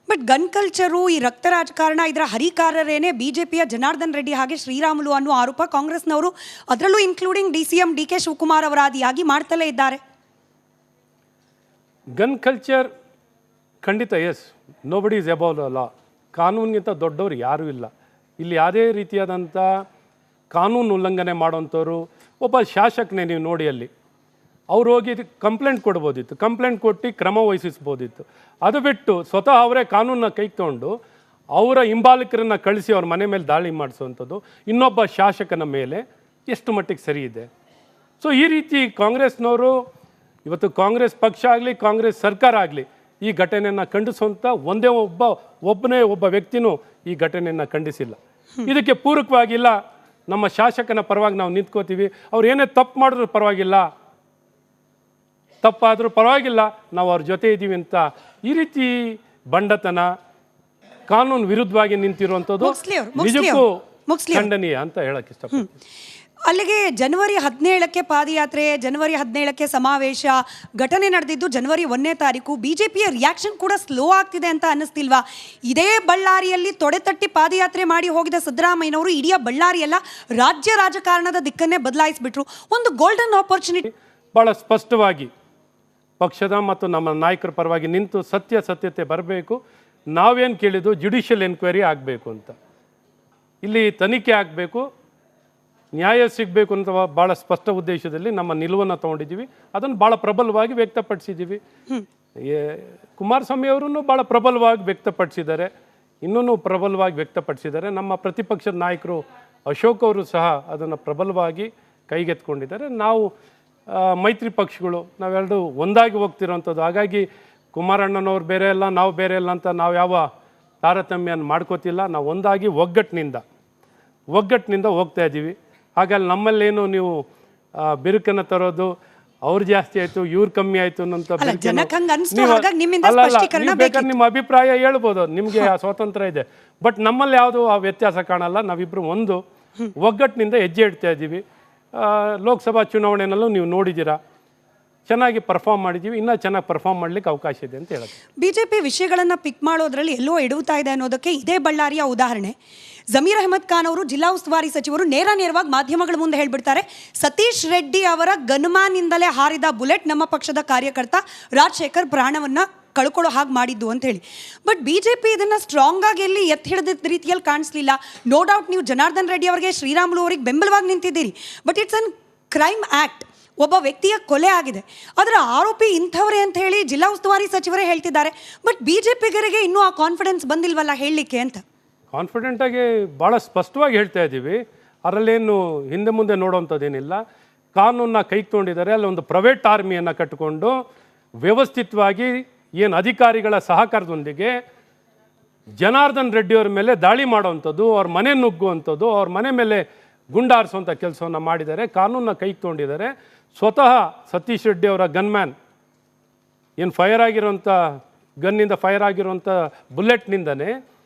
But gun culture, ಈ ರಕ್ತ ರಾಜಕಾರಣ ಇದರ ಹರಿಕಾರರೇನೆ ಬಿಜೆಪಿಯ ಜನಾರ್ದನ್ ರೆಡ್ಡಿ ಹಾಗೆ ಶ್ರೀರಾಮುಲು ಅನ್ನುವ ಆರೋಪ ಕಾಂಗ್ರೆಸ್ನವರು, ಅದರಲ್ಲೂ ಇನ್ಕ್ಲೂಡಿಂಗ್ DCM DK ಶಿವಕುಮಾರ್ ಅವರ ಆದಿಯಾಗಿ ಮಾಡ್ತಲೇ ಇದ್ದಾರೆ. ಗನ್ ಕಲ್ಚರ್ ಖಂಡಿತ yes, nobody is above the law. ಕಾನೂನಿಗಿಂತ ದೊಡ್ಡವರು ಯಾರೂ ಇಲ್ಲ. ಇಲ್ಲಿ ಯಾವುದೇ ರೀತಿಯಾದಂಥ ಕಾನೂನು ಉಲ್ಲಂಘನೆ ಮಾಡೋಂಥವ್ರು ಒಬ್ಬ ಶಾಸಕನೇ ನೀವು ನೋಡಿ, ಅಲ್ಲಿ ಅವ್ರು ಹೋಗಿ ಕಂಪ್ಲೇಂಟ್ ಕೊಡ್ಬೋದಿತ್ತು, ಕಂಪ್ಲೇಂಟ್ ಕೊಟ್ಟು ಕ್ರಮ ವಹಿಸಿಸ್ಬೋದಿತ್ತು. ಅದು ಬಿಟ್ಟು ಸ್ವತಃ ಅವರೇ ಕಾನೂನನ್ನ ಕೈಗೆ ತೊಗೊಂಡು ಅವರ ಹಿಂಬಾಲಕರನ್ನು ಕಳಿಸಿ ಅವ್ರ ಮನೆ ಮೇಲೆ ದಾಳಿ ಮಾಡಿಸುವಂಥದ್ದು ಇನ್ನೊಬ್ಬ ಶಾಸಕನ ಮೇಲೆ ಎಷ್ಟು ಮಟ್ಟಿಗೆ ಸರಿ ಇದೆ? ಸೊ ಈ ರೀತಿ ಕಾಂಗ್ರೆಸ್ನವರು ಇವತ್ತು ಕಾಂಗ್ರೆಸ್ ಪಕ್ಷ ಆಗಲಿ, ಕಾಂಗ್ರೆಸ್ ಸರ್ಕಾರ ಆಗಲಿ ಈ ಘಟನೆಯನ್ನು ಖಂಡಿಸುವಂಥ ಒಬ್ಬನೇ ಒಬ್ಬ ವ್ಯಕ್ತಿನೂ ಈ ಘಟನೆಯನ್ನು ಖಂಡಿಸಿಲ್ಲ. ಇದಕ್ಕೆ ಪೂರಕವಾಗಿಲ್ಲ, ನಮ್ಮ ಶಾಸಕನ ಪರವಾಗಿ ನಾವು ನಿಂತ್ಕೋತೀವಿ, ಅವ್ರು ಏನೇ ತಪ್ಪು ಮಾಡಿದ್ರು ಪರವಾಗಿಲ್ಲ, ತಪ್ಪಾದರೂ ಪರವಾಗಿಲ್ಲ, ನಾವು ಅವ್ರ ಜೊತೆ ಇದ್ದೀವಿ ಅಂತ ಈ ರೀತಿ ಬಂಡತನ, ಕಾನೂನು ವಿರುದ್ಧವಾಗಿ ನಿಂತಿರುವಂಥದ್ದು ನಿಜಕ್ಕೂ ಖಂಡನೀಯ ಅಂತ ಹೇಳಕ್ಕೆ ಇಷ್ಟಪಡ್ತೀನಿ. ಅಲ್ಲಿಗೆ ಜನವರಿ 17ಕ್ಕೆ ಪಾದಯಾತ್ರೆ, ಜನವರಿ 17ಕ್ಕೆ ಸಮಾವೇಶ ಘಟನೆ ನಡೆದಿದ್ದು ಜನವರಿ 1ನೇ ತಾರೀಕು. ಬಿಜೆಪಿಯ ರಿಯಾಕ್ಷನ್ ಕೂಡ ಸ್ಲೋ ಆಗ್ತಿದೆ ಅಂತ ಅನ್ನಿಸ್ತಿಲ್ವಾ? ಇದೇ ಬಳ್ಳಾರಿಯಲ್ಲಿ ತೊಡೆತಟ್ಟಿ ಪಾದಯಾತ್ರೆ ಮಾಡಿ ಹೋಗಿದ ಸಿದ್ದರಾಮಯ್ಯನವರು ಇಡೀ ಬಳ್ಳಾರಿಯಲ್ಲ ರಾಜ್ಯ ರಾಜಕಾರಣದ ದಿಕ್ಕನ್ನೇ ಬದಲಾಯಿಸಿಬಿಟ್ರು. ಒಂದು ಗೋಲ್ಡನ್ ಆಪರ್ಚುನಿಟಿ. ಭಾಳ ಸ್ಪಷ್ಟವಾಗಿ ಪಕ್ಷದ ಮತ್ತು ನಮ್ಮ ನಾಯಕರ ಪರವಾಗಿ ನಿಂತು ಸತ್ಯತೆ ಬರಬೇಕು. ನಾವೇನು ಕೇಳಿದ್ದು ಜುಡಿಷಿಯಲ್ ಎನ್ಕ್ವೈರಿ ಆಗಬೇಕು ಅಂತ, ಇಲ್ಲಿ ತನಿಖೆ ಆಗಬೇಕು, ನ್ಯಾಯ ಸಿಗಬೇಕು ಅಂತ ಭಾಳ ಸ್ಪಷ್ಟ ಉದ್ದೇಶದಲ್ಲಿ ನಮ್ಮ ನಿಲುವನ್ನು ತೊಗೊಂಡಿದ್ದೀವಿ. ಅದನ್ನು ಭಾಳ ಪ್ರಬಲವಾಗಿ ವ್ಯಕ್ತಪಡಿಸಿದ್ದೀವಿ. ಕುಮಾರಸ್ವಾಮಿ ಅವರನ್ನು ಭಾಳ ಪ್ರಬಲವಾಗಿ ವ್ಯಕ್ತಪಡಿಸಿದ್ದಾರೆ, ಇನ್ನೂ ಪ್ರಬಲವಾಗಿ ವ್ಯಕ್ತಪಡಿಸಿದ್ದಾರೆ. ನಮ್ಮ ಪ್ರತಿಪಕ್ಷದ ನಾಯಕರು ಅಶೋಕ್ ಅವರು ಸಹ ಅದನ್ನು ಪ್ರಬಲವಾಗಿ ಕೈಗೆತ್ಕೊಂಡಿದ್ದಾರೆ. ನಾವು ಮೈತ್ರಿ ಪಕ್ಷಗಳು ನಾವೆರಡು ಒಂದಾಗಿ ಹೋಗ್ತಿರೋವಂಥದ್ದು. ಹಾಗಾಗಿ ಕುಮಾರಣ್ಣನವ್ರು ಬೇರೆ ಅಲ್ಲ, ನಾವು ಬೇರೆ ಅಲ್ಲ ಅಂತ ನಾವು ಯಾವ ತಾರತಮ್ಯನ ಮಾಡ್ಕೋತಿಲ್ಲ. ನಾವು ಒಂದಾಗಿ ಒಗ್ಗಟ್ಟಿನಿಂದ ಹೋಗ್ತಾ ಇದ್ದೀವಿ. ಹಾಗಾಗಿ ನಮ್ಮಲ್ಲೇನು ನೀವು ಬಿರುಕನ್ನು ತರೋದು, ಅವ್ರು ಜಾಸ್ತಿ ಆಯಿತು ಇವ್ರು ಕಮ್ಮಿ ಆಯಿತು ಅನ್ನೋಂಥ ಬೇಕಾದ್ರೆ ನಿಮ್ಮ ಅಭಿಪ್ರಾಯ ಹೇಳ್ಬೋದು, ನಿಮಗೆ ಆ ಸ್ವಾತಂತ್ರ್ಯ ಇದೆ. ಬಟ್ ನಮ್ಮಲ್ಲಿ ಯಾವುದು ಆ ವ್ಯತ್ಯಾಸ ಕಾಣಲ್ಲ. ನಾವಿಬ್ಬರು ಒಂದು ಒಗ್ಗಟ್ಟಿನಿಂದ ಹೆಜ್ಜೆ ಇಡ್ತಾ ಇದ್ದೀವಿ. ಲೋಕಸಭಾ ಚುನಾವಣೆಯಲ್ಲೂ ನೀವು ನೋಡಿದ್ದೀರಾ, ಚೆನ್ನಾಗಿ ಪರ್ಫಾರ್ಮ್ ಮಾಡಿದ್ದೀವಿ, ಇನ್ನೂ ಚೆನ್ನಾಗಿ ಪರ್ಫಾರ್ಮ್ ಮಾಡಲಿಕ್ಕೆ ಅವಕಾಶ ಇದೆ ಅಂತ ಹೇಳೋದು. ಬಿಜೆಪಿ ವಿಷಯಗಳನ್ನು ಪಿಕ್ ಮಾಡೋದ್ರಲ್ಲಿ ಎಲ್ಲೋ ಎಡುತ್ತಾ ಇದೆ ಅನ್ನೋದಕ್ಕೆ ಇದೇ ಬಳ್ಳಾರಿಯ ಉದಾಹರಣೆ. ಜಮೀರ್ ಅಹಮದ್ ಖಾನ್ ಅವರು, ಜಿಲ್ಲಾ ಉಸ್ತುವಾರಿ ಸಚಿವರು, ನೇರವಾಗಿ ಮಾಧ್ಯಮಗಳ ಮುಂದೆ ಹೇಳ್ಬಿಡ್ತಾರೆ, ಸತೀಶ್ ರೆಡ್ಡಿ ಅವರ ಗನ್ಮ್ಯಾನ್ನಿಂದಲೇ ಹಾರಿದ ಬುಲೆಟ್ ನಮ್ಮ ಪಕ್ಷದ ಕಾರ್ಯಕರ್ತ ರಾಜಶೇಖರ್ ಪ್ರಾಣವನ್ನು ಕಳ್ಕೊಳ್ಳೋ ಹಾಗೆ ಮಾಡಿದ್ದು ಅಂತ ಹೇಳಿ. ಬಟ್ ಬಿಜೆಪಿ ಇದನ್ನು ಸ್ಟ್ರಾಂಗ್ ಆಗಿ ಎಲ್ಲಿ ಎತ್ತಿ ಹಿಡಿದ ರೀತಿಯಲ್ಲಿ ಕಾಣಿಸ್ಲಿಲ್ಲ. ನೋ ಡೌಟ್ ನೀವು ಜನಾರ್ದನ್ ರೆಡ್ಡಿ ಅವರಿಗೆ, ಶ್ರೀರಾಮುಲು ಅವರಿಗೆ ಬೆಂಬಲವಾಗಿ ನಿಂತಿದ್ದೀರಿ. But it's an crime act, ಒಬ್ಬ ವ್ಯಕ್ತಿಯ ಕೊಲೆ ಆಗಿದೆ, ಅದರ ಆರೋಪಿ ಇಂಥವರೇ ಅಂತ ಹೇಳಿ ಜಿಲ್ಲಾ ಉಸ್ತುವಾರಿ ಸಚಿವರೇ ಹೇಳ್ತಿದ್ದಾರೆ. ಬಟ್ ಬಿಜೆಪಿಗರಿಗೆ ಇನ್ನೂ ಆ ಕಾನ್ಫಿಡೆನ್ಸ್ ಬಂದಿಲ್ವಲ್ಲ ಹೇಳಲಿಕ್ಕೆ ಅಂತ. ಕಾನ್ಫಿಡೆಂಟಾಗಿ ಭಾಳ ಸ್ಪಷ್ಟವಾಗಿ ಹೇಳ್ತಾ ಇದ್ದೀವಿ. ಅದರಲ್ಲೇನು ಹಿಂದೆ ಮುಂದೆ ನೋಡೋವಂಥದ್ದೇನಿಲ್ಲ. ಕಾನೂನನ್ನ ಕೈಗೆ ತೊಗೊಂಡಿದ್ದಾರೆ. ಅಲ್ಲಿ ಒಂದು ಪ್ರೈವೇಟ್ ಆರ್ಮಿಯನ್ನು ಕಟ್ಟಿಕೊಂಡು ವ್ಯವಸ್ಥಿತವಾಗಿ ಏನು ಅಧಿಕಾರಿಗಳ ಸಹಕಾರದೊಂದಿಗೆ ಜನಾರ್ದನ್ ರೆಡ್ಡಿಯವ್ರ ಮೇಲೆ ದಾಳಿ ಮಾಡೋವಂಥದ್ದು, ಅವ್ರ ಮನೆ ನುಗ್ಗುವಂಥದ್ದು, ಅವ್ರ ಮನೆ ಮೇಲೆ ಗುಂಡಾರಿಸುವಂಥ ಕೆಲಸವನ್ನು ಮಾಡಿದ್ದಾರೆ. ಕಾನೂನನ್ನ ಕೈಗೆ ತೊಗೊಂಡಿದ್ದಾರೆ. ಸ್ವತಃ ಸತೀಶ್ ರೆಡ್ಡಿ ಅವರ ಗನ್ಮ್ಯಾನ್ ಏನು ಫೈರ್ ಆಗಿರೋಂಥ ಗನ್ನಿಂದ ಫೈರ್ ಆಗಿರುವಂಥ ಬುಲೆಟ್ನಿಂದನೇ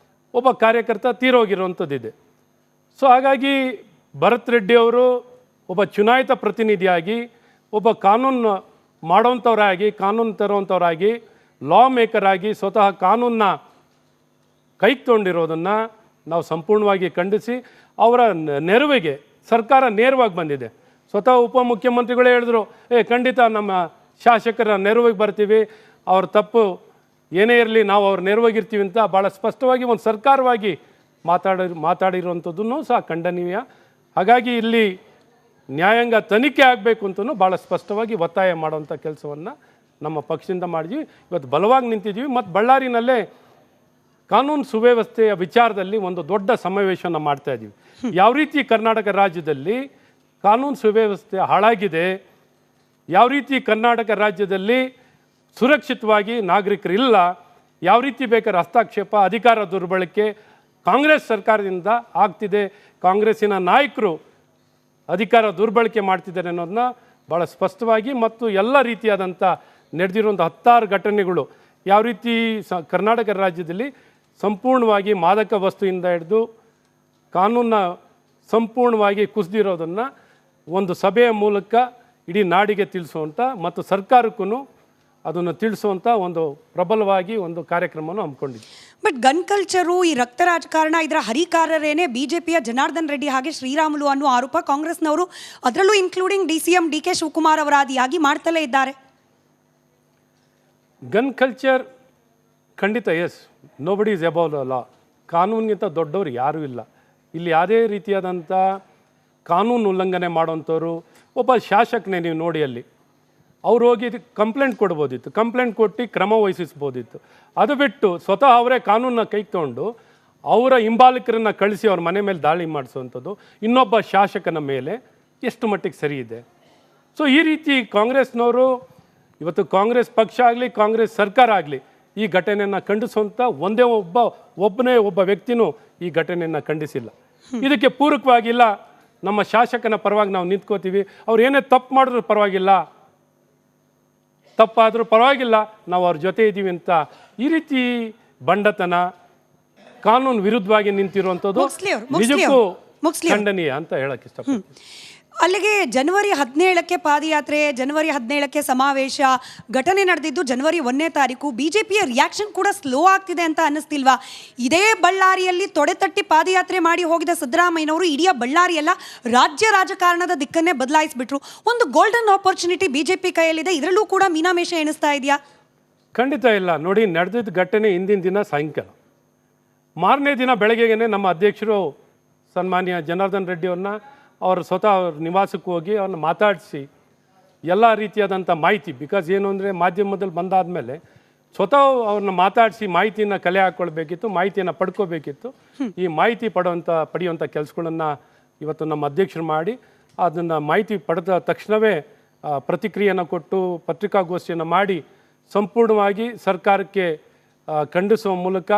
ಒಬ್ಬ ಕಾರ್ಯಕರ್ತ ತೀರೋಗಿರುವಂಥದ್ದಿದೆ. ಸೊ ಹಾಗಾಗಿ ಭರತ್ ರೆಡ್ಡಿ ಅವರು ಒಬ್ಬ ಚುನಾಯಿತ ಪ್ರತಿನಿಧಿಯಾಗಿ, ಒಬ್ಬ ಕಾನೂನು ಮಾಡೋವಂಥವರಾಗಿ, ಕಾನೂನು ತರುವಂಥವರಾಗಿ, ಲಾ ಮೇಕರ್ ಆಗಿ ಸ್ವತಃ ಕಾನೂನನ್ನ ಕೈಗೆ ತೊಗೊಂಡಿರೋದನ್ನು ನಾವು ಸಂಪೂರ್ಣವಾಗಿ ಖಂಡಿಸಿ, ಅವರ ನೆರವಿಗೆ ಸರ್ಕಾರ ನೇರವಾಗಿ ಬಂದಿದೆ. ಸ್ವತಃ ಉಪಮುಖ್ಯಮಂತ್ರಿಗಳೇ ಹೇಳಿದ್ರು, ಖಂಡಿತ ನಮ್ಮ ಶಾಸಕರ ನೆರವಿಗೆ ಬರ್ತೀವಿ, ಅವ್ರ ತಪ್ಪು ಏನೇ ಇರಲಿ ನಾವು ಅವ್ರ ನೆರವಾಗಿರ್ತೀವಿ ಅಂತ ಭಾಳ ಸ್ಪಷ್ಟವಾಗಿ ಒಂದು ಸರ್ಕಾರವಾಗಿ ಮಾತಾಡಿರುವಂಥದ್ದನ್ನು ಸಹ ಖಂಡನೀಯ. ಹಾಗಾಗಿ ಇಲ್ಲಿ ನ್ಯಾಯಾಂಗ ತನಿಖೆ ಆಗಬೇಕು ಅಂತಲೂ ಭಾಳ ಸ್ಪಷ್ಟವಾಗಿ ಒತ್ತಾಯ ಮಾಡುವಂಥ ಕೆಲಸವನ್ನು ನಮ್ಮ ಪಕ್ಷದಿಂದ ಮಾಡಿದ್ವಿ. ಇವತ್ತು ಬಲವಾಗಿ ನಿಂತಿದ್ದೀವಿ. ಮತ್ತು ಬಳ್ಳಾರಿನಲ್ಲೇ ಕಾನೂನು ಸುವ್ಯವಸ್ಥೆಯ ವಿಚಾರದಲ್ಲಿ ಒಂದು ದೊಡ್ಡ ಸಮಾವೇಶನ ಮಾಡ್ತಾಯಿದ್ದೀವಿ. ಯಾವ ರೀತಿ ಕರ್ನಾಟಕ ರಾಜ್ಯದಲ್ಲಿ ಕಾನೂನು ಸುವ್ಯವಸ್ಥೆ ಹಾಳಾಗಿದೆ, ಯಾವ ರೀತಿ ಕರ್ನಾಟಕ ರಾಜ್ಯದಲ್ಲಿ ಸುರಕ್ಷಿತವಾಗಿ ನಾಗರಿಕರಿಲ್ಲ, ಯಾವ ರೀತಿ ಬೇಕಾದ್ರೆ ಹಸ್ತಕ್ಷೇಪ, ಅಧಿಕಾರ ದುರ್ಬಳಕೆ ಕಾಂಗ್ರೆಸ್ ಸರ್ಕಾರದಿಂದ ಆಗ್ತಿದೆ, ಕಾಂಗ್ರೆಸ್ಸಿನ ನಾಯಕರು ಅಧಿಕಾರ ದುರ್ಬಳಕೆ ಮಾಡ್ತಿದ್ದಾರೆ ಅನ್ನೋದನ್ನ ಭಾಳ ಸ್ಪಷ್ಟವಾಗಿ ಮತ್ತು ಎಲ್ಲ ರೀತಿಯಾದಂಥ ನಡೆದಿರುವಂಥ 10 ಘಟನೆಗಳು ಯಾವ ರೀತಿ ಕರ್ನಾಟಕ ರಾಜ್ಯದಲ್ಲಿ ಸಂಪೂರ್ಣವಾಗಿ ಮಾದಕ ವಸ್ತುವಿಂದ ಹಿಡಿದು ಕಾನೂನನ್ನ ಸಂಪೂರ್ಣವಾಗಿ ಕುಸಿದಿರೋದನ್ನು ಒಂದು ಸಭೆಯ ಮೂಲಕ ಇಡೀ ನಾಡಿಗೆ ತಿಳಿಸುವಂಥ ಮತ್ತು ಸರ್ಕಾರಕ್ಕೂ ಅದನ್ನು ತಿಳಿಸುವಂಥ ಒಂದು ಪ್ರಬಲವಾಗಿ ಒಂದು ಕಾರ್ಯಕ್ರಮವನ್ನು ಹಮ್ಮಿಕೊಂಡಿದ್ವಿ. ಬಟ್ ಗನ್ ಕಲ್ಚರು, ಈ ರಕ್ತ ರಾಜಕಾರಣ, ಇದರ ಹರಿಕಾರರೇನೆ ಬಿಜೆಪಿಯ ಜನಾರ್ದನ್ ರೆಡ್ಡಿ ಹಾಗೆ ಶ್ರೀರಾಮುಲು ಅನ್ನುವ ಆರೋಪ ಕಾಂಗ್ರೆಸ್ನವರು, ಅದರಲ್ಲೂ ಇನ್ಕ್ಲೂಡಿಂಗ್ DCM DK ಶಿವಕುಮಾರ್ ಅವರ ಆದಿಯಾಗಿ ಮಾಡ್ತಲೇ ಇದ್ದಾರೆ. ಗನ್ ಕಲ್ಚರ್ ಖಂಡಿತ yes, nobody is above the law. ಕಾನೂನಿಗಿಂತ ದೊಡ್ಡವರು ಯಾರೂ ಇಲ್ಲ. ಇಲ್ಲಿ ಯಾವುದೇ ರೀತಿಯಾದಂಥ ಕಾನೂನು ಉಲ್ಲಂಘನೆ ಮಾಡೋಂಥವ್ರು ಒಬ್ಬ ಶಾಸಕನೇ ನೀವು ನೋಡಿ, ಅಲ್ಲಿ ಅವ್ರು ಹೋಗಿ ಕಂಪ್ಲೇಂಟ್ ಕೊಡ್ಬೋದಿತ್ತು, ಕಂಪ್ಲೇಂಟ್ ಕೊಟ್ಟು ಕ್ರಮ ವಹಿಸಿಸ್ಬೋದಿತ್ತು. ಅದು ಬಿಟ್ಟು ಸ್ವತಃ ಅವರೇ ಕಾನೂನನ್ನ ಕೈಗೆ ತೊಗೊಂಡು ಅವರ ಹಿಂಬಾಲಕರನ್ನು ಕಳಿಸಿ ಅವ್ರ ಮನೆ ಮೇಲೆ ದಾಳಿ ಮಾಡಿಸುವಂಥದ್ದು ಇನ್ನೊಬ್ಬ ಶಾಸಕನ ಮೇಲೆ ಎಷ್ಟು ಮಟ್ಟಿಗೆ ಸರಿ ಇದೆ? ಸೊ ಈ ರೀತಿ ಕಾಂಗ್ರೆಸ್ನವರು ಇವತ್ತು ಕಾಂಗ್ರೆಸ್ ಪಕ್ಷ ಆಗಲಿ ಕಾಂಗ್ರೆಸ್ ಸರ್ಕಾರ ಆಗಲಿ ಈ ಘಟನೆಯನ್ನು ಖಂಡಿಸುವಂಥ ಒಬ್ಬನೇ ಒಬ್ಬ ವ್ಯಕ್ತಿನೂ ಈ ಘಟನೆಯನ್ನು ಖಂಡಿಸಿಲ್ಲ. ಇದಕ್ಕೆ ಪೂರಕವಾಗಿಲ್ಲ, ನಮ್ಮ ಶಾಸಕನ ಪರವಾಗಿ ನಾವು ನಿಂತ್ಕೋತೀವಿ, ಅವ್ರು ಏನೇ ತಪ್ಪು ಮಾಡಿದ್ರು ಪರವಾಗಿಲ್ಲ, ತಪ್ಪಾದರೂ ಪರವಾಗಿಲ್ಲ, ನಾವು ಅವ್ರ ಜೊತೆ ಇದ್ದೀವಿ ಅಂತ ಈ ರೀತಿ ಬಂಡತನ, ಕಾನೂನು ವಿರುದ್ಧವಾಗಿ ನಿಂತಿರುವಂಥದ್ದು ನಿಜಕ್ಕೂ ಖಂಡನೀಯ ಅಂತ ಹೇಳಕ್ಕೆ ಇಷ್ಟಪಡ್ತೀನಿ. ಅಲ್ಲಿಗೆ ಜನವರಿ 17ಕ್ಕೆ ಪಾದಯಾತ್ರೆ, ಜನವರಿ 17ಕ್ಕೆ ಸಮಾವೇಶ ಘಟನೆ ನಡೆದಿದ್ದು ಜನವರಿ 1ನೇ ತಾರೀಕು. ಬಿಜೆಪಿಯ ರಿಯಾಕ್ಷನ್ ಕೂಡ ಸ್ಲೋ ಆಗ್ತಿದೆ ಅಂತ ಅನ್ನಿಸ್ತಿಲ್ವಾ? ಇದೇ ಬಳ್ಳಾರಿಯಲ್ಲಿ ತೊಡೆತಟ್ಟಿ ಪಾದಯಾತ್ರೆ ಮಾಡಿ ಹೋಗಿದ ಸಿದ್ದರಾಮಯ್ಯನವರು ಇಡೀ ಬಳ್ಳಾರಿಯಲ್ಲ ರಾಜ್ಯ ರಾಜಕಾರಣದ ದಿಕ್ಕನ್ನೇ ಬದಲಾಯಿಸಿಬಿಟ್ರು. ಒಂದು ಗೋಲ್ಡನ್ ಆಪರ್ಚುನಿಟಿ ಬಿಜೆಪಿ ಕೈಯಲ್ಲಿದೆ, ಇದರಲ್ಲೂ ಕೂಡ ಮೀನಾಮೇಷ ಎಣಿಸ್ತಾ ಇದೆಯಾ? ಖಂಡಿತ ಇಲ್ಲ. ನೋಡಿ, ನಡೆದಿದ್ದ ಘಟನೆ ಹಿಂದಿನ ದಿನ ಸಾಯಂಕಾಲ, ಮಾರನೇ ದಿನ ಬೆಳಗ್ಗೆಗೆ ನಮ್ಮ ಅಧ್ಯಕ್ಷರು ಸನ್ಮಾನ್ಯ ಜನಾರ್ದನ್ ರೆಡ್ಡಿ ಅವ್ರನ್ನ ಅವರು ಸ್ವತಃ ಅವ್ರ ನಿವಾಸಕ್ಕೆ ಹೋಗಿ ಅವ್ರನ್ನ ಮಾತಾಡಿಸಿ ಎಲ್ಲ ರೀತಿಯಾದಂಥ ಮಾಹಿತಿ, ಬಿಕಾಸ್ ಏನು ಅಂದರೆ ಮಾಧ್ಯಮದಲ್ಲಿ ಬಂದಾದಮೇಲೆ ಸ್ವತಃ ಅವ್ರನ್ನ ಮಾತಾಡಿಸಿ ಮಾಹಿತಿಯನ್ನು ಕಲೆ ಹಾಕ್ಕೊಳ್ಬೇಕಿತ್ತು, ಮಾಹಿತಿಯನ್ನು ಪಡ್ಕೋಬೇಕಿತ್ತು. ಈ ಮಾಹಿತಿ ಪಡೆಯುವಂಥ ಕೆಲಸಗಳನ್ನು ಇವತ್ತು ನಮ್ಮ ಅಧ್ಯಕ್ಷರು ಮಾಡಿ ಅದನ್ನು ಮಾಹಿತಿ ಪಡೆದ ತಕ್ಷಣವೇ ಪ್ರತಿಕ್ರಿಯೆಯನ್ನು ಕೊಟ್ಟು ಪತ್ರಿಕಾಗೋಷ್ಠಿಯನ್ನು ಮಾಡಿ ಸಂಪೂರ್ಣವಾಗಿ ಸರ್ಕಾರಕ್ಕೆ ಖಂಡಿಸುವ ಮೂಲಕ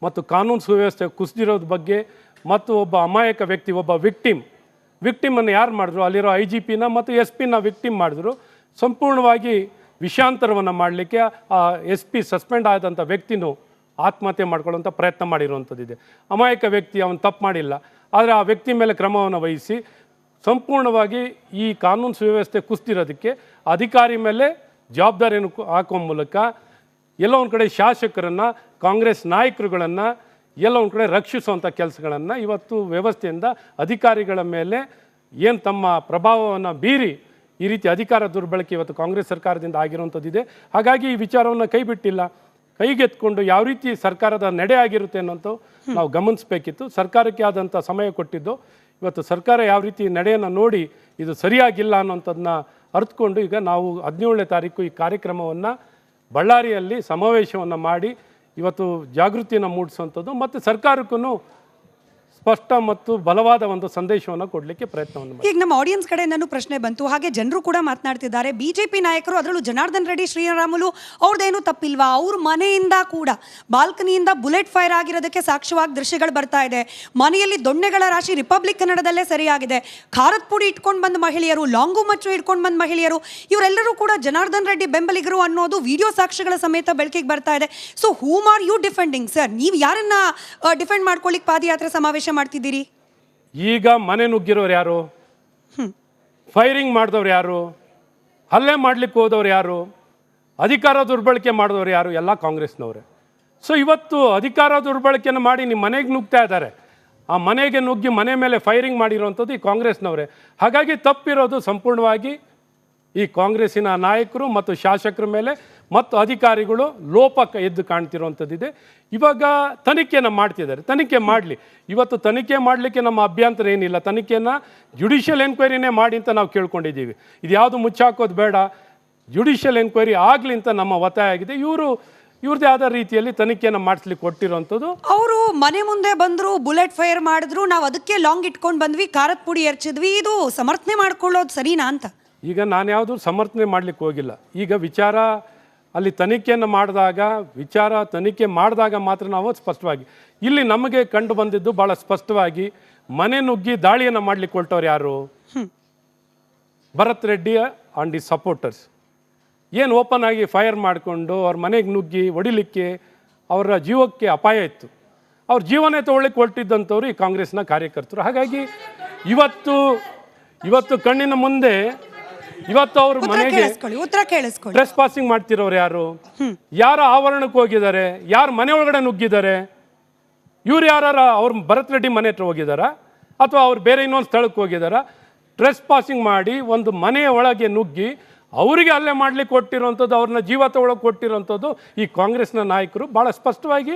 ಮತ್ತು ಕಾನೂನು ಸುವ್ಯವಸ್ಥೆ ಕುಸಿದಿರೋದ್ರ ಬಗ್ಗೆ ಮತ್ತು ಒಬ್ಬ ಅಮಾಯಕ ವ್ಯಕ್ತಿ, ಒಬ್ಬ ವಿಕ್ಟಿಮನ್ನು ಯಾರು ಮಾಡಿದ್ರು, ಅಲ್ಲಿರೋ IGPನ ಮತ್ತು SP ವಿಕ್ಟಿಮ್ ಮಾಡಿದ್ರು. ಸಂಪೂರ್ಣವಾಗಿ ವಿಷಾಂತರವನ್ನು ಮಾಡಲಿಕ್ಕೆ ಆ SP ಸಸ್ಪೆಂಡ್ ಆದಂಥ ವ್ಯಕ್ತಿನೂ ಆತ್ಮಹತ್ಯೆ ಮಾಡ್ಕೊಳ್ಳೋಂಥ ಪ್ರಯತ್ನ ಮಾಡಿರುವಂಥದ್ದಿದೆ. ಅಮಾಯಕ ವ್ಯಕ್ತಿ, ಅವನು ತಪ್ಪು ಮಾಡಿಲ್ಲ, ಆದರೆ ಆ ವ್ಯಕ್ತಿ ಮೇಲೆ ಕ್ರಮವನ್ನು ವಹಿಸಿ ಸಂಪೂರ್ಣವಾಗಿ ಈ ಕಾನೂನು ಸುವ್ಯವಸ್ಥೆ ಕುಸಿದಿರೋದಕ್ಕೆ ಅಧಿಕಾರಿ ಮೇಲೆ ಜವಾಬ್ದಾರಿಯನ್ನು ಹಾಕುವ ಮೂಲಕ ಎಲ್ಲೋ ಒಂದು ಕಡೆ ಶಾಸಕರನ್ನು, ಕಾಂಗ್ರೆಸ್ ನಾಯಕರುಗಳನ್ನು ಎಲ್ಲ ಒಂದು ಕಡೆ ರಕ್ಷಿಸುವಂಥ ಕೆಲಸಗಳನ್ನು ಇವತ್ತು ವ್ಯವಸ್ಥೆಯಿಂದ ಅಧಿಕಾರಿಗಳ ಮೇಲೆ ಏನು ತಮ್ಮ ಪ್ರಭಾವವನ್ನು ಬೀರಿ ಈ ರೀತಿ ಅಧಿಕಾರ ದುರ್ಬಳಕೆ ಇವತ್ತು ಕಾಂಗ್ರೆಸ್ ಸರ್ಕಾರದಿಂದ ಆಗಿರುವಂಥದ್ದಿದೆ. ಹಾಗಾಗಿ ಈ ವಿಚಾರವನ್ನು ಕೈ ಬಿಟ್ಟಿಲ್ಲ, ಕೈಗೆತ್ಕೊಂಡು ಯಾವ ರೀತಿ ಸರ್ಕಾರದ ನಡೆ ಆಗಿರುತ್ತೆ ಅನ್ನೋಂಥವು ನಾವು ಗಮನಿಸಬೇಕಿತ್ತು. ಸರ್ಕಾರಕ್ಕೆ ಆದಂಥ ಸಮಯ ಕೊಟ್ಟಿದ್ದು, ಇವತ್ತು ಸರ್ಕಾರ ಯಾವ ರೀತಿ ನಡೆಯನ್ನು ನೋಡಿ ಇದು ಸರಿಯಾಗಿಲ್ಲ ಅನ್ನೋಂಥದ್ದನ್ನ ಅರ್ಥಕೊಂಡು ಈಗ ನಾವು 17ನೇ ತಾರೀಕು ಈ ಕಾರ್ಯಕ್ರಮವನ್ನು ಬಳ್ಳಾರಿಯಲ್ಲಿ ಸಮಾವೇಶವನ್ನು ಮಾಡಿ ಇವತ್ತು ಜಾಗೃತಿಯನ್ನು ಮೂಡಿಸುವಂಥದ್ದು ಮತ್ತು ಸರ್ಕಾರಕ್ಕೂ ಸ್ಪಷ್ಟ ಮತ್ತು ಬಲವಾದ ಒಂದು ಸಂದೇಶವನ್ನು ಕೊಡಲಿಕ್ಕೆ ಪ್ರಯತ್ನವನ್ನು ಮಾಡಿ. ಈಗ ನಮ್ಮ ಆಡಿಯನ್ಸ್ ಕಡೆಯಿಂದನೂ ಪ್ರಶ್ನೆ ಬಂತು, ಹಾಗೆ ಜನರು ಕೂಡ ಮಾತನಾಡ್ತಿದ್ದಾರೆ. ಬಿಜೆಪಿ ನಾಯಕರು, ಅದರಲ್ಲೂ ಜನಾರ್ದನ್ ರೆಡ್ಡಿ, ಶ್ರೀರಾಮುಲು ಅವ್ರದ್ದೇನು ತಪ್ಪಿಲ್ವಾ? ಅವ್ರ ಮನೆಯಿಂದ ಕೂಡ ಬಾಲ್ಕನಿಯಿಂದ ಬುಲೆಟ್ ಫೈರ್ ಆಗಿರೋದಕ್ಕೆ ಸಾಕ್ಷ್ಯವಾಗಿ ದೃಶ್ಯಗಳು ಬರ್ತಾ ಇದೆ. ಮನೆಯಲ್ಲಿ ದೊಣ್ಣೆಗಳ ರಾಶಿ ರಿಪಬ್ಲಿಕ್ ಕನ್ನಡದಲ್ಲೇ ಸರಿಯಾಗಿದೆ. ಖಾರದ ಪುಡಿ ಇಟ್ಕೊಂಡು ಬಂದ ಮಹಿಳೆಯರು, ಲಾಂಗು ಮಚ್ಚು ಇಟ್ಕೊಂಡು ಬಂದ ಮಹಿಳೆಯರು, ಇವರೆಲ್ಲರೂ ಕೂಡ ಜನಾರ್ದನ್ ರೆಡ್ಡಿ ಬೆಂಬಲಿಗರು ಅನ್ನೋದು ವಿಡಿಯೋ ಸಾಕ್ಷ್ಯಗಳ ಸಮೇತ ಬೆಳಕಿಗೆ ಬರ್ತಾ ಇದೆ. So whom are you defending sir? ನೀವು ಯಾರನ್ನ ಡಿಫೆಂಡ್ ಮಾಡ್ಕೊಳ್ಳಿಕ್ಕೆ ಪಾದಯಾತ್ರೆ ಸಮಾವೇಶ ಮಾಡ್ತಿದ್ದೀರಿ? ಈಗ ಮನೆ ನುಗ್ಗಿರೋರು ಯಾರು? ಫೈರಿಂಗ್ ಮಾಡಿದವ್ರು ಯಾರು? ಹಲ್ಲೆ ಮಾಡ್ಲಿಕ್ಕೆ ಹೋದವ್ರು ಯಾರು? ಅಧಿಕಾರ ದುರ್ಬಳಕೆ ಮಾಡಿದವ್ರು ಯಾರು? ಎಲ್ಲ ಕಾಂಗ್ರೆಸ್ನವರೇ. ಸೊ ಇವತ್ತು ಅಧಿಕಾರ ದುರ್ಬಳಕೆಯನ್ನು ಮಾಡಿ ನಿಮ್ಮ ಮನೆಗೆ ನುಗ್ತಾ ಇದ್ದಾರೆ. ಆ ಮನೆಗೆ ನುಗ್ಗಿ ಮನೆ ಮೇಲೆ ಫೈರಿಂಗ್ ಮಾಡಿರೋವಂಥದ್ದು ಈ ಕಾಂಗ್ರೆಸ್ನವರೇ. ಹಾಗಾಗಿ ತಪ್ಪಿರೋದು ಸಂಪೂರ್ಣವಾಗಿ ಈ ಕಾಂಗ್ರೆಸ್ಸಿನ ನಾಯಕರು ಮತ್ತು ಶಾಸಕರ ಮೇಲೆ ಮತ್ತು ಅಧಿಕಾರಿಗಳು ಲೋಪ ಎದ್ದು ಕಾಣ್ತಿರುವಂಥದ್ದಿದೆ. ಇವಾಗ ತನಿಖೆಯನ್ನು ಮಾಡ್ತಿದ್ದಾರೆ, ತನಿಖೆ ಮಾಡಲಿ. ಇವತ್ತು ತನಿಖೆ ಮಾಡಲಿಕ್ಕೆ ನಮ್ಮ ಅಭ್ಯಂತರ ಏನಿಲ್ಲ. ತನಿಖೆಯನ್ನು ಜುಡಿಷಿಯಲ್ ಎನ್ಕ್ವೈರಿನೇ ಮಾಡಿ ಅಂತ ನಾವು ಕೇಳ್ಕೊಂಡಿದ್ದೀವಿ. ಇದು ಯಾವುದು ಮುಚ್ಚಾಕೋದು ಬೇಡ, ಜುಡಿಷಿಯಲ್ ಎನ್ಕ್ವೈರಿ ಆಗಲಿ ಅಂತ ನಮ್ಮ ಒತ್ತಾಯ ಆಗಿದೆ. ಇವ್ರದ್ದೇ ಆದ ರೀತಿಯಲ್ಲಿ ತನಿಖೆಯನ್ನು ಮಾಡಿಸ್ಲಿಕ್ಕೆ ಕೊಟ್ಟಿರೋವಂಥದ್ದು. ಅವರು ಮನೆ ಮುಂದೆ ಬಂದರು, ಬುಲೆಟ್ ಫೈರ್ ಮಾಡಿದ್ರು, ನಾವು ಅದಕ್ಕೆ ಲಾಂಗ್ ಇಟ್ಕೊಂಡು ಬಂದ್ವಿ, ಖಾರದ ಪುಡಿ ಎರಚಿದ್ವಿ, ಇದು ಸಮರ್ಥನೆ ಮಾಡ್ಕೊಳ್ಳೋದು ಸರಿನಾ ಅಂತ? ಈಗ ನಾನು ಯಾವುದು ಸಮರ್ಥನೆ ಮಾಡಲಿಕ್ಕೆ ಹೋಗಿಲ್ಲ. ಈಗ ವಿಚಾರ ಅಲ್ಲಿ ತನಿಖೆಯನ್ನು ತನಿಖೆ ಮಾಡಿದಾಗ ಮಾತ್ರ ನಾವು ಸ್ಪಷ್ಟವಾಗಿ ಇಲ್ಲಿ ನಮಗೆ ಕಂಡು ಬಂದಿದ್ದು ಭಾಳ ಸ್ಪಷ್ಟವಾಗಿ ಮನೆ ನುಗ್ಗಿ ದಾಳಿಯನ್ನು ಮಾಡಲಿಕ್ಕೆ ಹೊರಟವ್ರು ಯಾರು? Bharath Reddy and the supporters. ಏನು ಓಪನ್ ಆಗಿ ಫೈರ್ ಮಾಡಿಕೊಂಡು ಅವ್ರ ಮನೆಗೆ ನುಗ್ಗಿ ಹೊಡಿಲಿಕ್ಕೆ ಅವರ ಜೀವಕ್ಕೆ ಅಪಾಯ ಇತ್ತು. ಅವ್ರ ಜೀವನೇ ತೊಗೊಳ್ಳಿಕ್ಕೆ ಹೊರಟಿದ್ದಂಥವ್ರು ಈ ಕಾಂಗ್ರೆಸ್ನ ಕಾರ್ಯಕರ್ತರು. ಹಾಗಾಗಿ ಇವತ್ತು ಕಣ್ಣಿನ ಮುಂದೆ ಇವತ್ತು ಅವ್ರ ಮನೆಗೆ ಉತ್ತರ ಕೇಳಿಸ್ಕೊಳ್ಳಿ. ಟ್ರೆಸ್ ಪಾಸಿಂಗ್ ಮಾಡ್ತಿರೋರು ಯಾರು? ಯಾರ ಆವರಣಕ್ಕೆ ಹೋಗಿದ್ದಾರೆ? ಯಾರ ಮನೆ ಒಳಗಡೆ ನುಗ್ಗಿದ್ದಾರೆ? ಇವ್ರು ಯಾರ ಅವ್ರ ಭರತ್ ರೆಡ್ಡಿ ಮನೆ ಹತ್ರ ಹೋಗಿದಾರಾ ಅಥವಾ ಅವ್ರು ಬೇರೆ ಇನ್ನೊಂದು ಸ್ಥಳಕ್ಕೆ ಹೋಗಿದಾರಾ? ಟ್ರೆಸ್ ಪಾಸಿಂಗ್ ಮಾಡಿ ಒಂದು ಮನೆಯ ಒಳಗೆ ನುಗ್ಗಿ ಅವರಿಗೆ ಅಲ್ಲೇ ಮಾಡ್ಲಿಕ್ಕೆ ಕೊಟ್ಟಿರೋಂಥದ್ದು, ಅವ್ರನ್ನ ಜೀವ ತಗೊಳಕ್ಕೆ ಕೊಟ್ಟಿರೋಂಥದ್ದು ಈ ಕಾಂಗ್ರೆಸ್ನ ನಾಯಕರು ಭಾಳ ಸ್ಪಷ್ಟವಾಗಿ